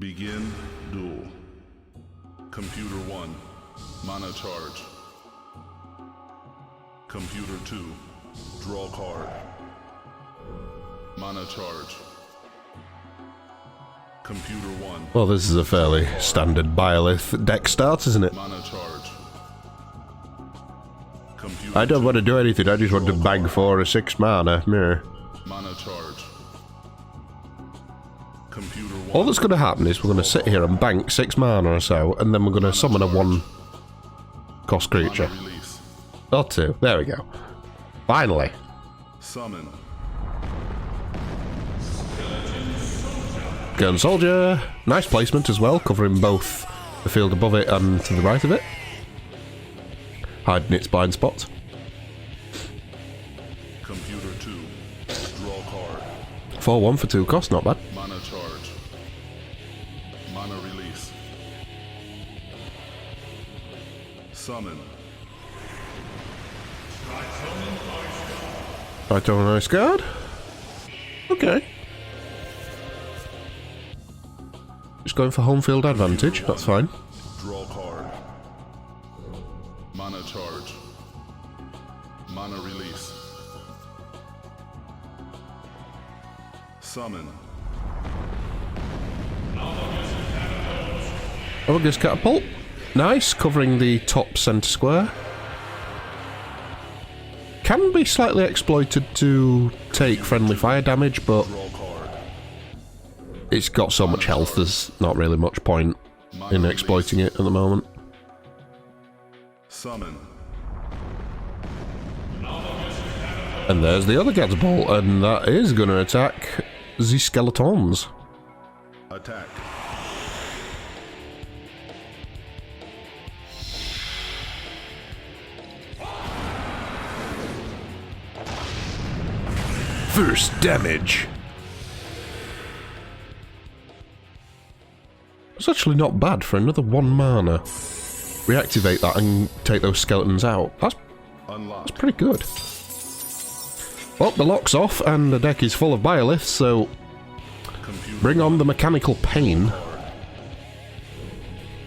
Begin duel. Computer 1, mana charge. Computer 2, draw card. Mana charge. Computer 1. Well, this is a fairly standard Biolith deck start, isn't it? Mana charge. Computer I don't 2, want to do anything, I just want to bang 4 or 6 mana. Meh. mana charge. Computer 1. All that's going to happen is we're going to sit here and bank 6 mana or so, and then we're going to summon a 1-cost creature. Mana release. Or 2. There we go. Finally. Summon. Gun Soldier. Nice placement as well, covering both the field above it and to the right of it. Hiding its blind spot. Computer 2, draw card. 4-1 for 2 cost, not bad. Mana charge. Mana release. Summon. Right on an ice guard. Okay. Just going for home field advantage, that's fine. Draw card. Mana charge. Mana release. Summon. August Catapult. Nice, covering the top centre square. Can be slightly exploited to take friendly fire damage, but Draw card. it's got so much health, there's not really much point in exploiting it at the moment. Summon. And there's the other Catapult, and that is going to attack the skeletons. Attack. First damage. It's actually not bad for another 1 mana. Reactivate that and take those skeletons out. That's Unlock. pretty good. Well, the lock's off and the deck is full of Bioliths, so Computer bring on the mechanical pain. card.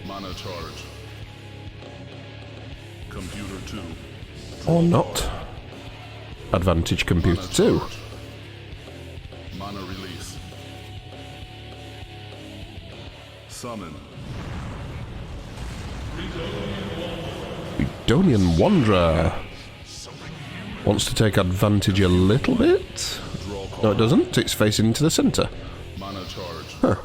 Mana charge. Computer 2. Or not. Advantage Computer 2. Charge. Mana release. Summon. Edonian Wanderer. Wants to take advantage a little bit. Draw card. No, it doesn't. It's facing into the centre. Mana charge. Huh.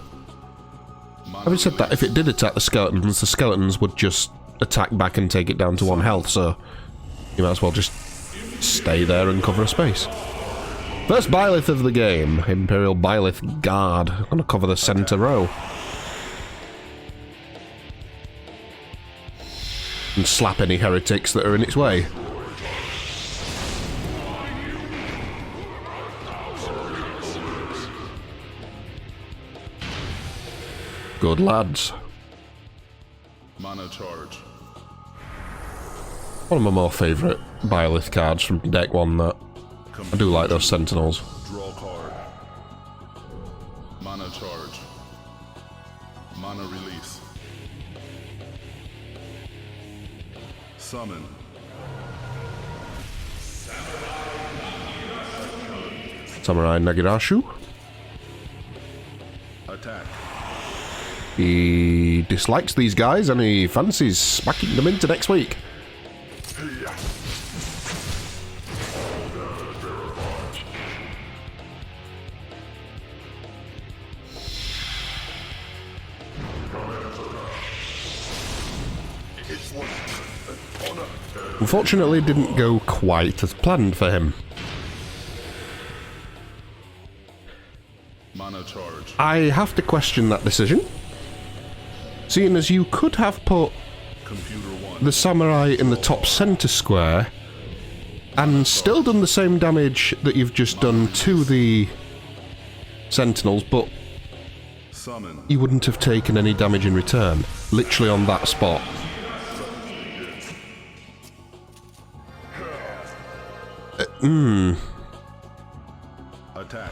Mana Having said that, if it did attack the skeletons would just attack back and take it down to 1 health, so you might as well just stay there and cover a space. First Biolith of the game, Imperial Biolith Guard. I'm going to cover the centre row. And slap any heretics that are in its way. Good lads. Mana charge. One of my more favourite Biolith cards from deck 1, that. I do like those Sentinels. Draw card. Mana charge. Mana release. Summon. Samurai Nagirashu. Attack. He dislikes these guys and he fancies smacking them into next week. Unfortunately, it didn't go quite as planned for him. Mana charge. I have to question that decision, seeing as you could have put Computer 1. the samurai in the top centre square and still done the same damage that you've just done to the sentinels, but Summon. you wouldn't have taken any damage in return, literally on that spot. Attack.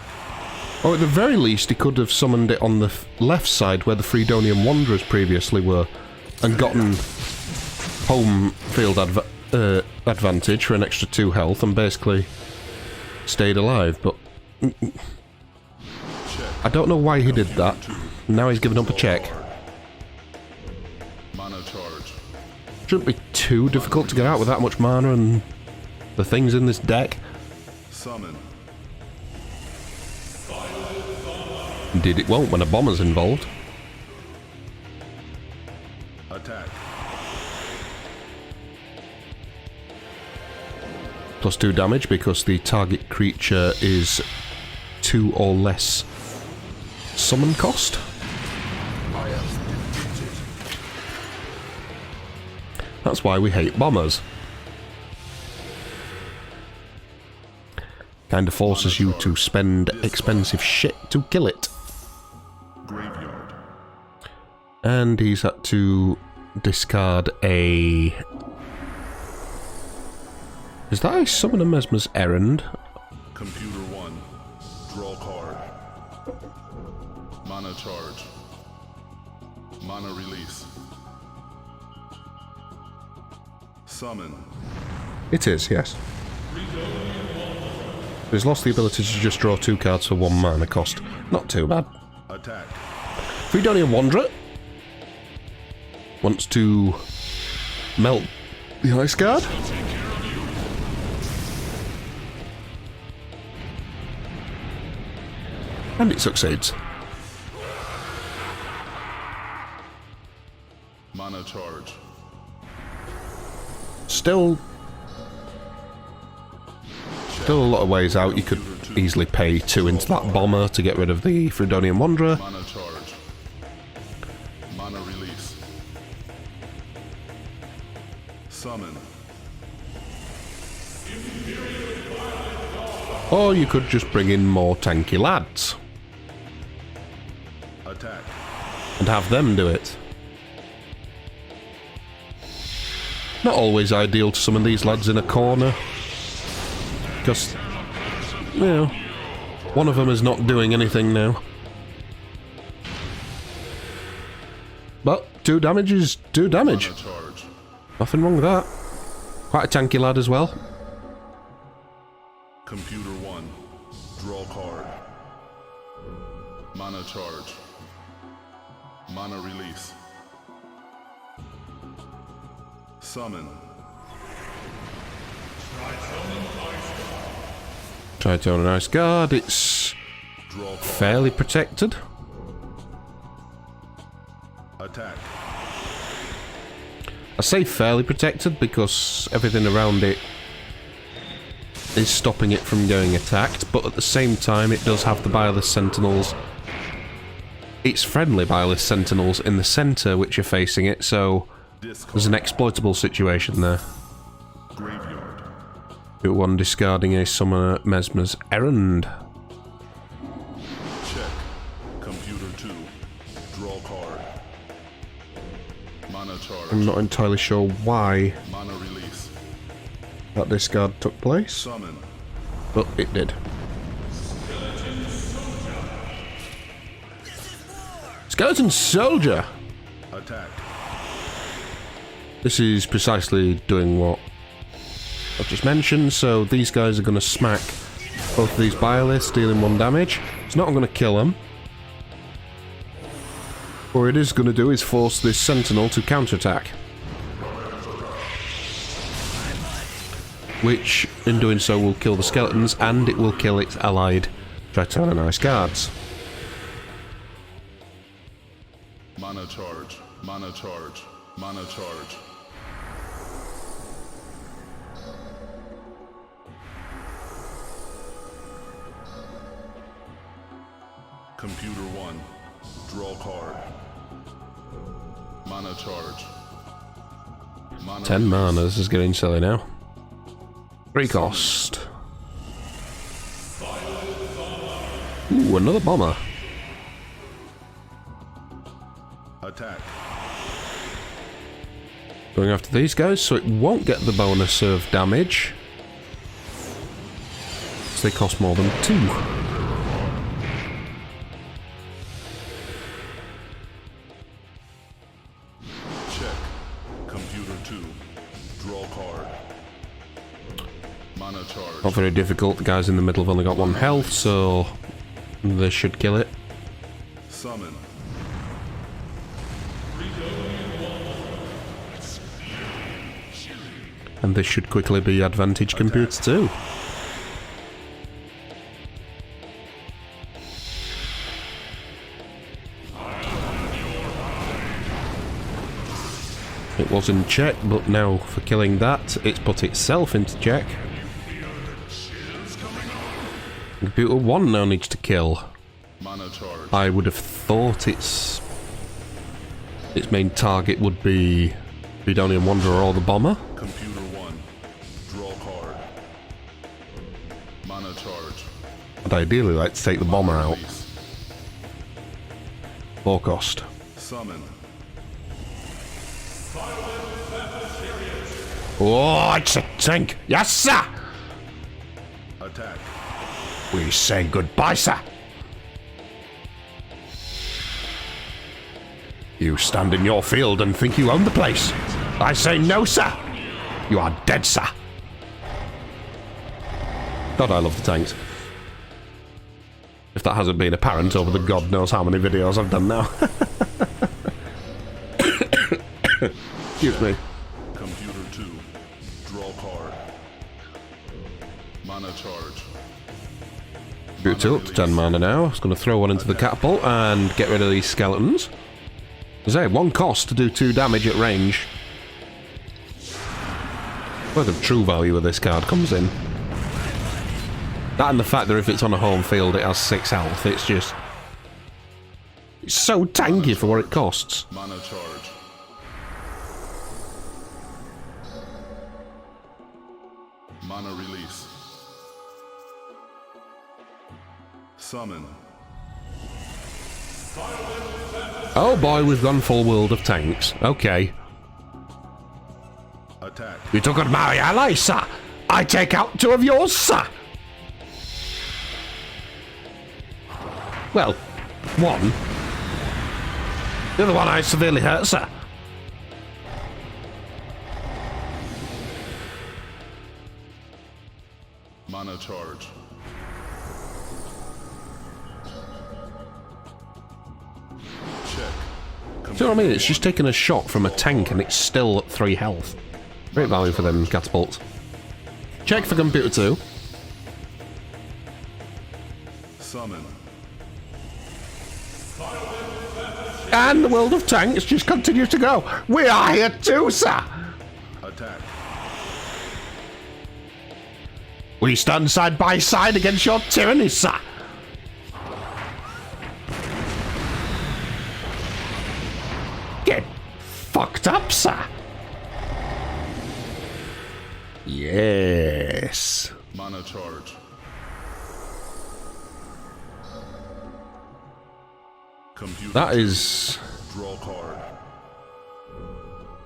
Or at the very least, he could have summoned it on the left side where the Freedonian Wanderers previously were, and gotten home field advantage for an extra 2 health and basically stayed alive, but I don't know why he did that. Now he's given up a check. Mana charge. Shouldn't be too difficult to get out with that much mana and the things in this deck. Summon. Indeed it won't when a bomber's involved. Attack. +2 damage because the target creature is 2 or less summon cost. That's why we hate bombers. Kinda forces you to spend expensive shit to kill it. Graveyard. And he's had to discard a... Is that a Summon a Mesmer's Errand? Computer 1. Draw card. Mana charge. Mana release. Summon. It is, yes. He's lost the ability to just draw 2 cards for 1 mana cost. Not too bad. Attack. Freedonian Wanderer wants to melt the Ice Guard. And it succeeds. Mana charge. Still a lot of ways out. You could easily pay 2 into that bomber to get rid of the Freedonian Wanderer. Mana charge. Mana release. Summon. Or you could just bring in more tanky lads Attack. and have them do it. Not always ideal to summon these lads in a corner, because, you know, one of them is not doing anything now. But 2 damage is 2 damage. Mana charge. Nothing wrong with that. Quite a tanky lad as well. Computer 1. Draw card. Mana charge. Mana release. Summon. Tritonian Ice Guard, it's Draw card. fairly protected. Attack. I say fairly protected because everything around it is stopping it from going attacked, but at the same time it does have the Biolith Sentinels. It's friendly Biolith Sentinels in the centre which are facing it, so there's an exploitable situation there. Graveyard. 2-1 discarding a Summoner Mesmer's Errand. Check. Computer 2. Draw card. Mana charge. I'm not entirely sure why Mana release. that discard took place, Summon. but it did. Skeleton Soldier! Attack. This is precisely doing what I've just mentioned, so these guys are going to smack both of these Bioliths, dealing 1 damage. It's not going to kill them. What it is going to do is force this Sentinel to counterattack. Which, in doing so, will kill the skeletons, and it will kill its allied Tritonian Ice Guards. Mana charge. Mana charge. Mana charge. Computer 1. Draw card. Mana charge. Mana 10 release. mana, this is getting silly now. 3 cost. Ooh, another bomber. Attack. Going after these guys, so it won't get the bonus of damage. So they cost more than 2. Computer 2. Draw card. Mana charge. Not very difficult. The guys in the middle have only got 1 health, so this should kill it. Summon. And this should quickly be advantage computer 2. It was in check, but now for killing that, it's put itself into check. Computer 1 now needs to kill. Mana charge. I would have thought its main target would be Bedonian Wanderer or the Bomber. Computer 1. Draw card. Mana charge. I'd ideally like to take the Bomber out. Release. 4 cost. Summon. Oh, it's a tank! Yes, sir! Attack. We say goodbye, sir. You stand in your field and think you own the place. I say no, sir. You are dead, sir. God, I love the tanks. If that hasn't been apparent over the God knows how many videos I've done now. Excuse me. Computer 2. Draw card. Mana charge. Boot 2 up to 10 mana now. It's going to throw one into the catapult and get rid of these skeletons. As I say, 1 cost to do 2 damage at range. Where the true value of this card comes in. That and the fact that if it's on a home field it has 6 health. It's just... it's so tanky for what it costs. Mana charge. Mana release. Summon. Oh boy, we've gone full world of tanks. Okay. Attack. You took on my ally, sir. I take out 2 of yours, sir. Well, 1. The other one I severely hurt, sir. Mana charge. Check. Do you know what I mean? It's just taking a shot from a tank and it's still at 3 health. Great value for them catapults. Check for computer 2. Summon. And the world of tanks just continues to go. We are here too, sir. Attack. We stand side by side against your tyranny, sir. Get fucked up, sir. Yes. Mana charge. Computer That is... draw card.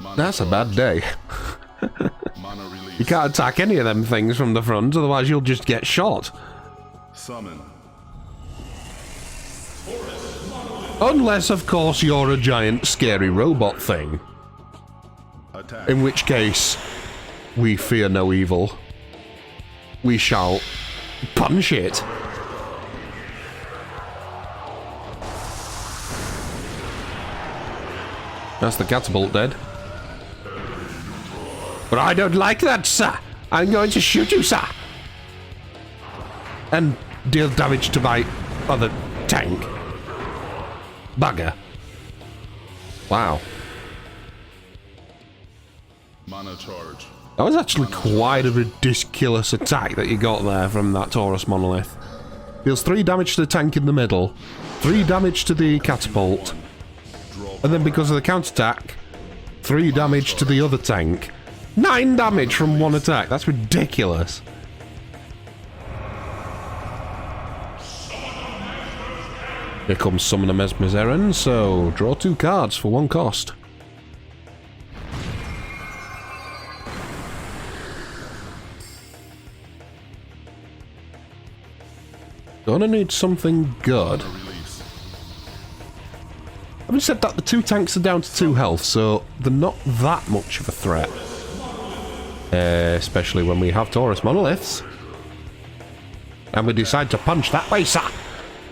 Mana that's a bad day. Mana release. You can't attack any of them things from the front, otherwise you'll just get shot. Summon. Unless, of course, you're a giant, scary robot thing. Attack. In which case, we fear no evil. We shall punch it. That's the catapult dead. But I don't like that, sir. I'm going to shoot you, sir. And deal damage to my other tank. Bugger. Wow. Mana charge. That was actually quite a ridiculous attack that you got there from that Taurus monolith. Deals 3 damage to the tank in the middle, 3 damage to the catapult, and then because of the counterattack, 3 damage to the other tank. 9 damage from 1 attack. That's ridiculous. Here comes Summoner Mesmerization, so draw 2 cards for 1 cost. Gonna need something good. Release. Having said that, the 2 tanks are down to 2 health, so they're not that much of a threat. Especially when we have Taurus monoliths. And we decide to punch that way, sir.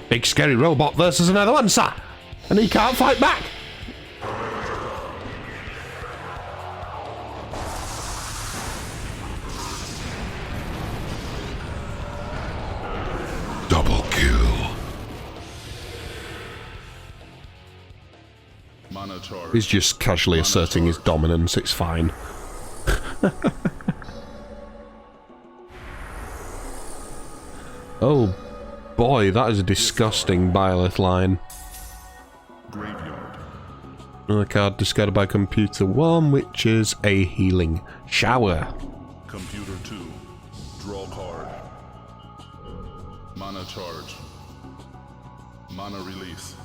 Big scary robot versus another one, sir. And he can't fight back. Double kill. Mana charge. He's just casually asserting his dominance, it's fine. Oh boy, that is a disgusting Biolith line. Graveyard. Another card discarded by Computer 1, which is a healing shower. Computer 2. Draw card. Mana charge. Mana release.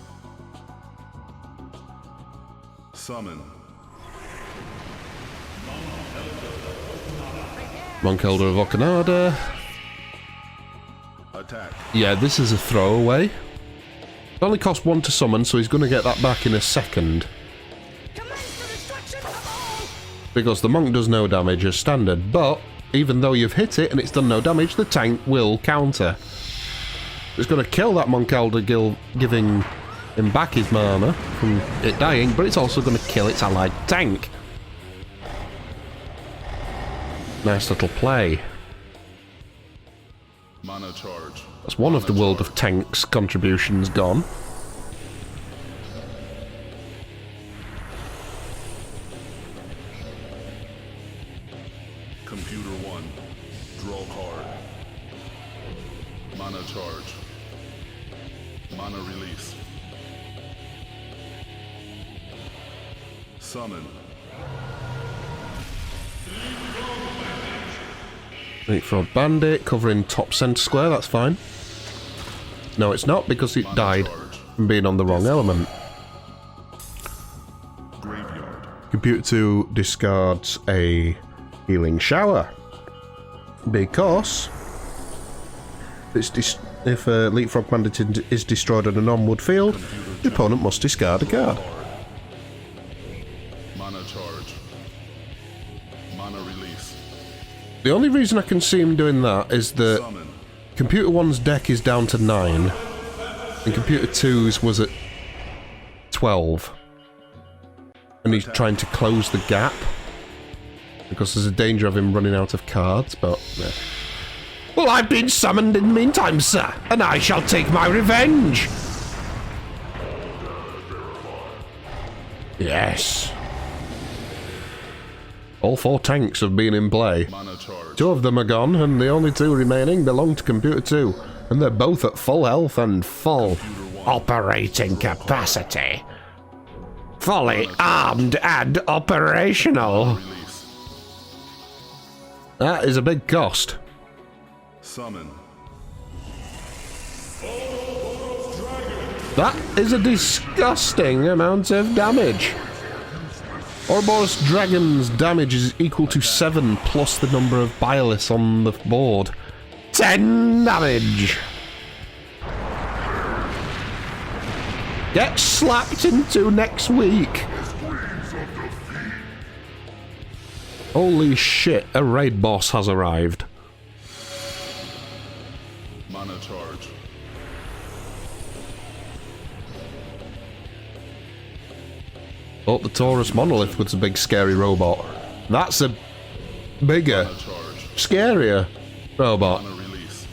Summon. Monk Elder of Okanada. Attack. Yeah, this is a throwaway. It only costs 1 to summon, so he's going to get that back in a second. Because the monk does no damage as standard, but even though you've hit it and it's done no damage, the tank will counter. It's going to kill that Monk Elder, giving him back his mana from it dying, but it's also going to kill its allied tank. Nice little play. Mana charge. That's one of the World of Tanks contributions gone. Computer 1. Draw card. Mana charge. Mana release. Summon. Leapfrog Bandit covering top centre square, that's fine. No, it's not, because it died from being on the wrong element. Graveyard. Computer 2 discards a healing shower. Because if a Leapfrog Bandit is destroyed on a non-wood field, the opponent must discard a card. Mana charge. Mana release. The only reason I can see him doing that is that Summon. Computer 1's deck is down to 9, and Computer 2's was at 12. And he's trying to close the gap, because there's a danger of him running out of cards, but... yeah. Well, I've been summoned in the meantime, sir, and I shall take my revenge! Yes. All 4 tanks have been in play. Mana charge. 2 of them are gone, and the only 2 remaining belong to Computer 2. And they're both at full health and full operating capacity. Fully armed and operational. Release. That is a big cost. Summon. That is a disgusting amount of damage. Ouroboros Dragon's damage is equal to 7 plus the number of Bioliths on the board. 10 damage! Get slapped into next week! Holy shit, a raid boss has arrived. Mana charge. Oh, the Taurus monolith was a big scary robot. That's a bigger, Mana charge. scarier robot. Mana release.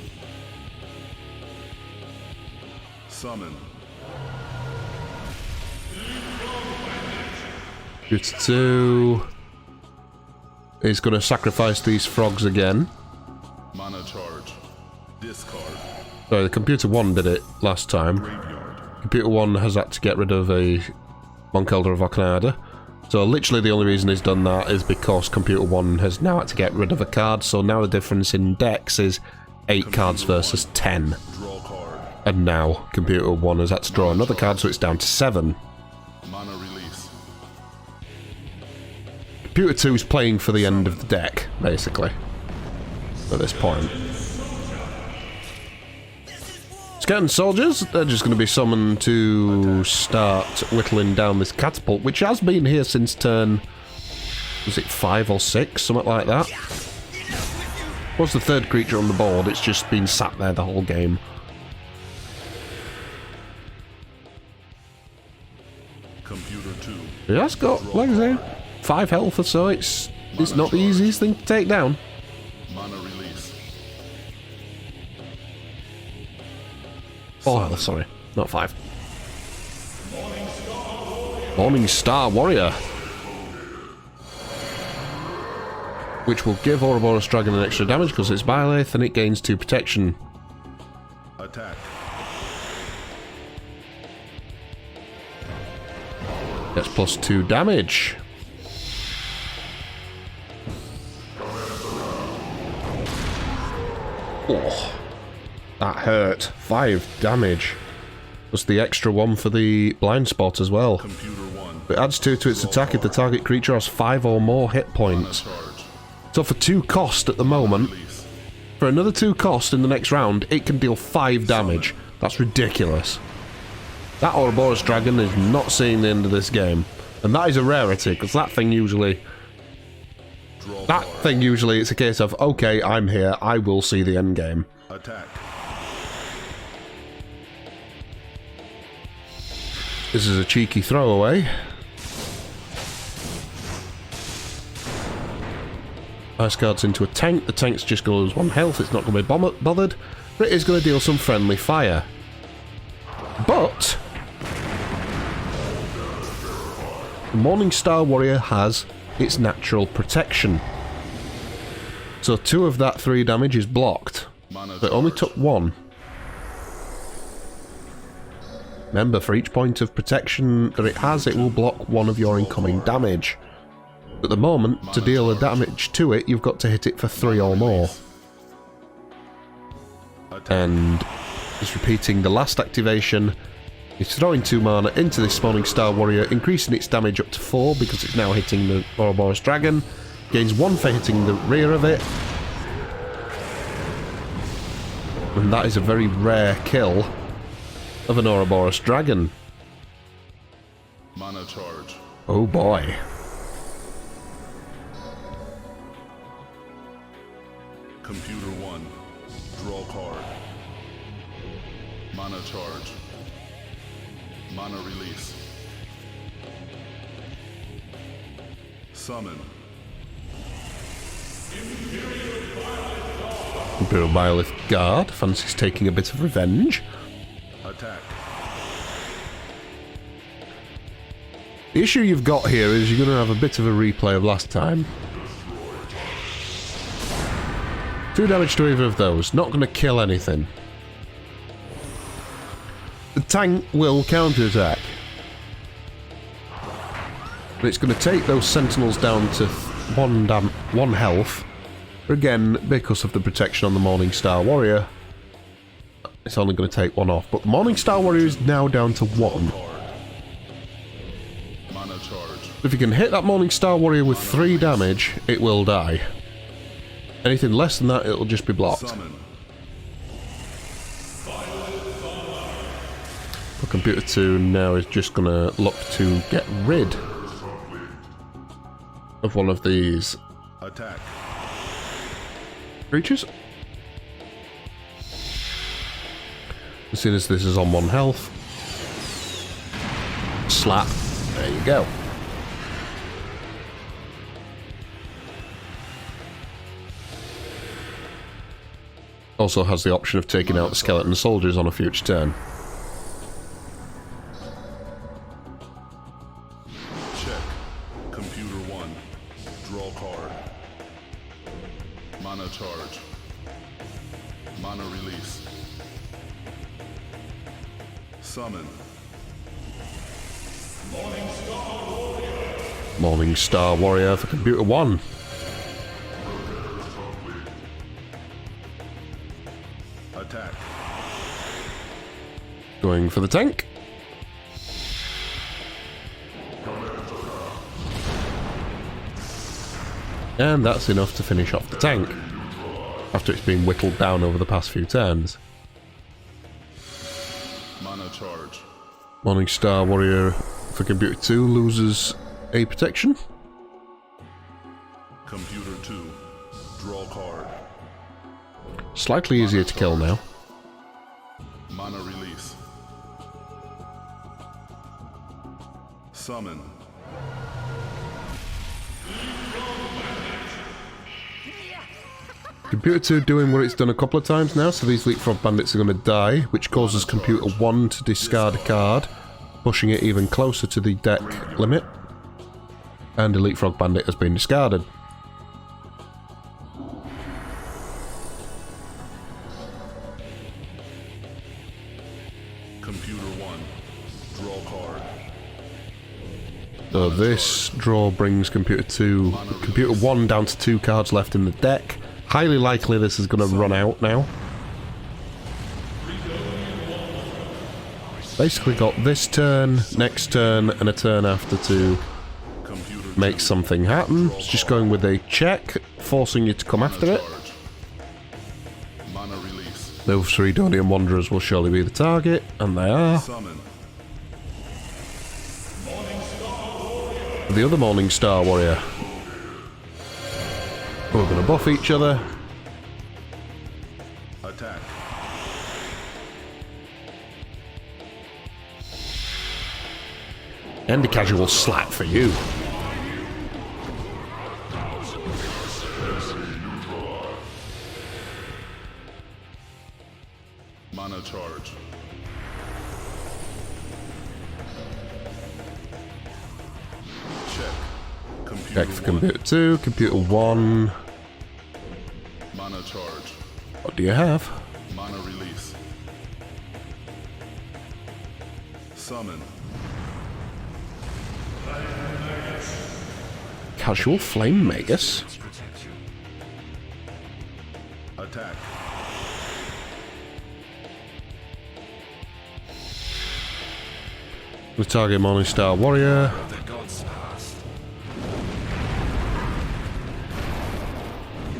Summon. It's 2. He's going to sacrifice these frogs again. Mana charge. Discard. Sorry, the Computer 1 did it last time. Graveyard. Computer 1 has had to get rid of a Monk Elder of Okanada. So literally the only reason he's done that is because Computer 1 has now had to get rid of a card, so now the difference in decks is 8 cards versus 10. Draw card. And now Computer 1 has had to draw another card, so it's down to 7. Mana release. Computer 2 is playing for the end of the deck, basically, at this point. Skeleton soldiers, they're just going to be summoned to start whittling down this catapult, which has been here since turn, was it 5 or 6, something like that? What's the third creature on the board? It's just been sat there the whole game. Computer 2. It has got, like I say, 5 health or so. It's not the easiest thing to take down. Mana release. 4 health, sorry, not 5. Morning Star Warrior. Which will give Ouroboros Dragon an extra damage because it's Biolith and it gains 2 protection. Attack. Gets plus 2 damage. Oh, that hurt. 5 damage. Plus the extra 1 for the blind spot as well. Computer 1. It adds 2 to its attack if the target creature has 5 or more hit points. So for 2 cost at the moment, for another 2 cost in the next round, it can deal 5 damage. That's ridiculous. That Ouroboros Dragon is not seeing the end of this game. And that is a rarity, because that thing usually... it's a case of, okay, I'm here, I will see the end game. Attack. This is a cheeky throwaway. Ice Guard's into a tank. The tank's just going to lose 1 health. It's not going to be bothered. But it is going to deal some friendly fire. But the Morning Star Warrior has its natural protection. So 2 of that 3 damage is blocked. But it only took 1. Remember, for each point of protection that it has, it will block 1 of your incoming damage. At the moment, to deal the damage to it, you've got to hit it for 3 or more. And it's repeating the last activation. It's throwing 2 mana into this Morning Star Warrior, increasing its damage up to 4 because it's now hitting the Ouroboros Dragon. Gains 1 for hitting the rear of it. And that is a very rare kill of an Ouroboros Dragon. Mana charge. Oh boy. Computer 1. Draw card. Mana charge. Mana release. Summon. Imperial Biolith Guard fancies taking a bit of revenge. Attack. The issue you've got here is you're going to have a bit of a replay of last time. 2 damage to either of those. Not going to kill anything. The tank will counterattack. But it's going to take those sentinels down to 1 health. Again, because of the protection on the Morning Star Warrior, it's only going to take 1 off. But the Morning Star Warrior is now down to 1. Mana charge. If you can hit that Morning Star Warrior with 3 damage, it will die. Anything less than that, it'll just be blocked. Summon. But Computer 2 now is just going to look to get rid of one of these Attack. creatures. As soon as this is on 1 health. Slap. There you go. Also has the option of taking out the skeleton soldiers on a future turn. Check. Computer 1. Draw card. Mana charge. Mana release. Summon. Morning Star Warrior for Computer 1. Attack. Going for the tank. And that's enough to finish off the tank, after it's been whittled down over the past few turns. charge. Morningstar Warrior for Computer 2 loses a protection. Computer 2. Draw card. Slightly easier to kill now. Mana release. Summon. Computer 2 doing what it's done a couple of times now, so these Leapfrog Bandits are going to die, which causes Computer 1 to discard a card, pushing it even closer to the deck limit. And a Leapfrog Bandit has been discarded. Computer 1. Draw card. So this draw brings Computer 1 down to 2 cards left in the deck. Highly likely this is going to run out now. Basically got this turn, next turn, and a turn after to make something happen. It's just going with a check, forcing you to come after it. Mana release. Those 3 Donian Wanderers will surely be the target, and they are. Summon. The other Morningstar Warrior. We're going to buff each other. Attack. And a casual slap for you. Mana charge. Check. Check for Computer 2, Computer 1. Mana charge. What do you have? Mana release. Summon. Casual Flame Magus. Attack. We target Morningstar Warrior.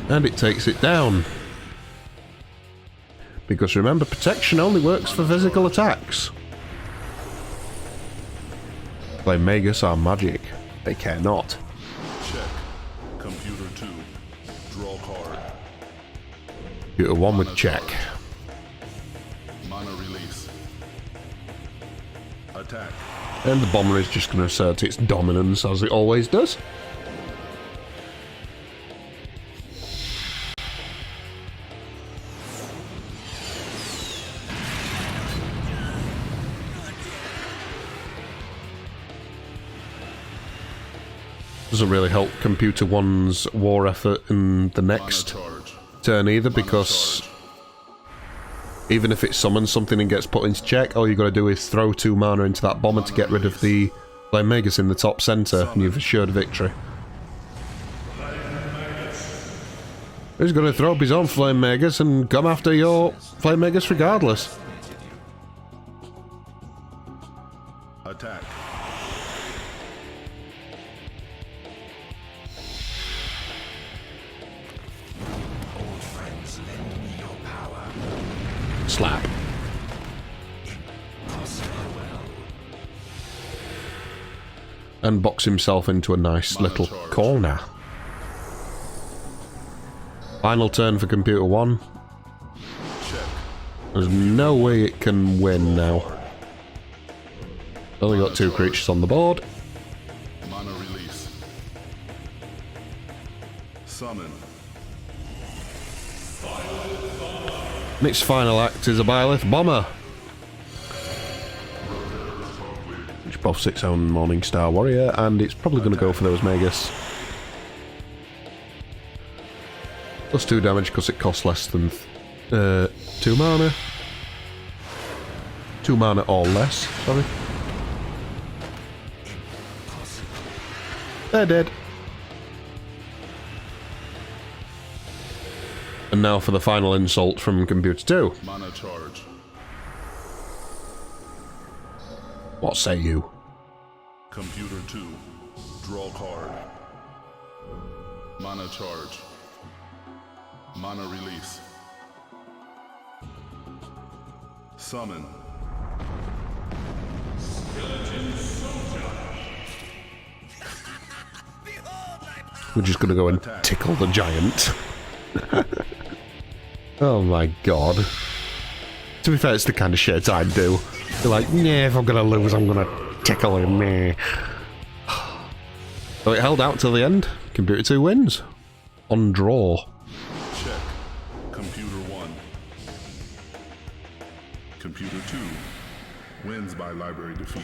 And it takes it down. Because remember, protection only works for physical attacks. Flame Magus are magic. They care not. Check. Computer 2. Draw card. Computer 1 with check. Mana release. Attack. And the bomber is just going to assert its dominance as it always does. Doesn't really help Computer 1's war effort in the next turn either, because even if it summons something and gets put into check, all you got to do is throw 2 mana into that bomber to get rid of the Flame Magus in the top centre, and you've assured victory. He's going to throw up his own Flame Magus and come after your Flame Magus regardless. Attack. Slap. And box himself into a nice little corner. Final turn for Computer 1. There's no way it can win now. Only got 2 creatures on the board. Mana release. Summon. And its final act is a Biolith Bomber, which buffs its own Morningstar Warrior, and it's probably going to go for those Magus. Plus 2 damage because it costs less than 2 mana. 2 mana or less, sorry. They're dead. And now for the final insult from Computer 2. Mana charge. What say you? Computer 2. Draw card. Mana charge. Mana release. Summon. We're just gonna go and tickle the giant. Oh my god. To be fair, it's the kind of shit I'd do. You're like, nah, if I'm gonna lose, I'm gonna tickle him, meh. So it held out till the end. Computer 2 wins. On draw. Check. Computer 1. Computer 2 wins by library defeat.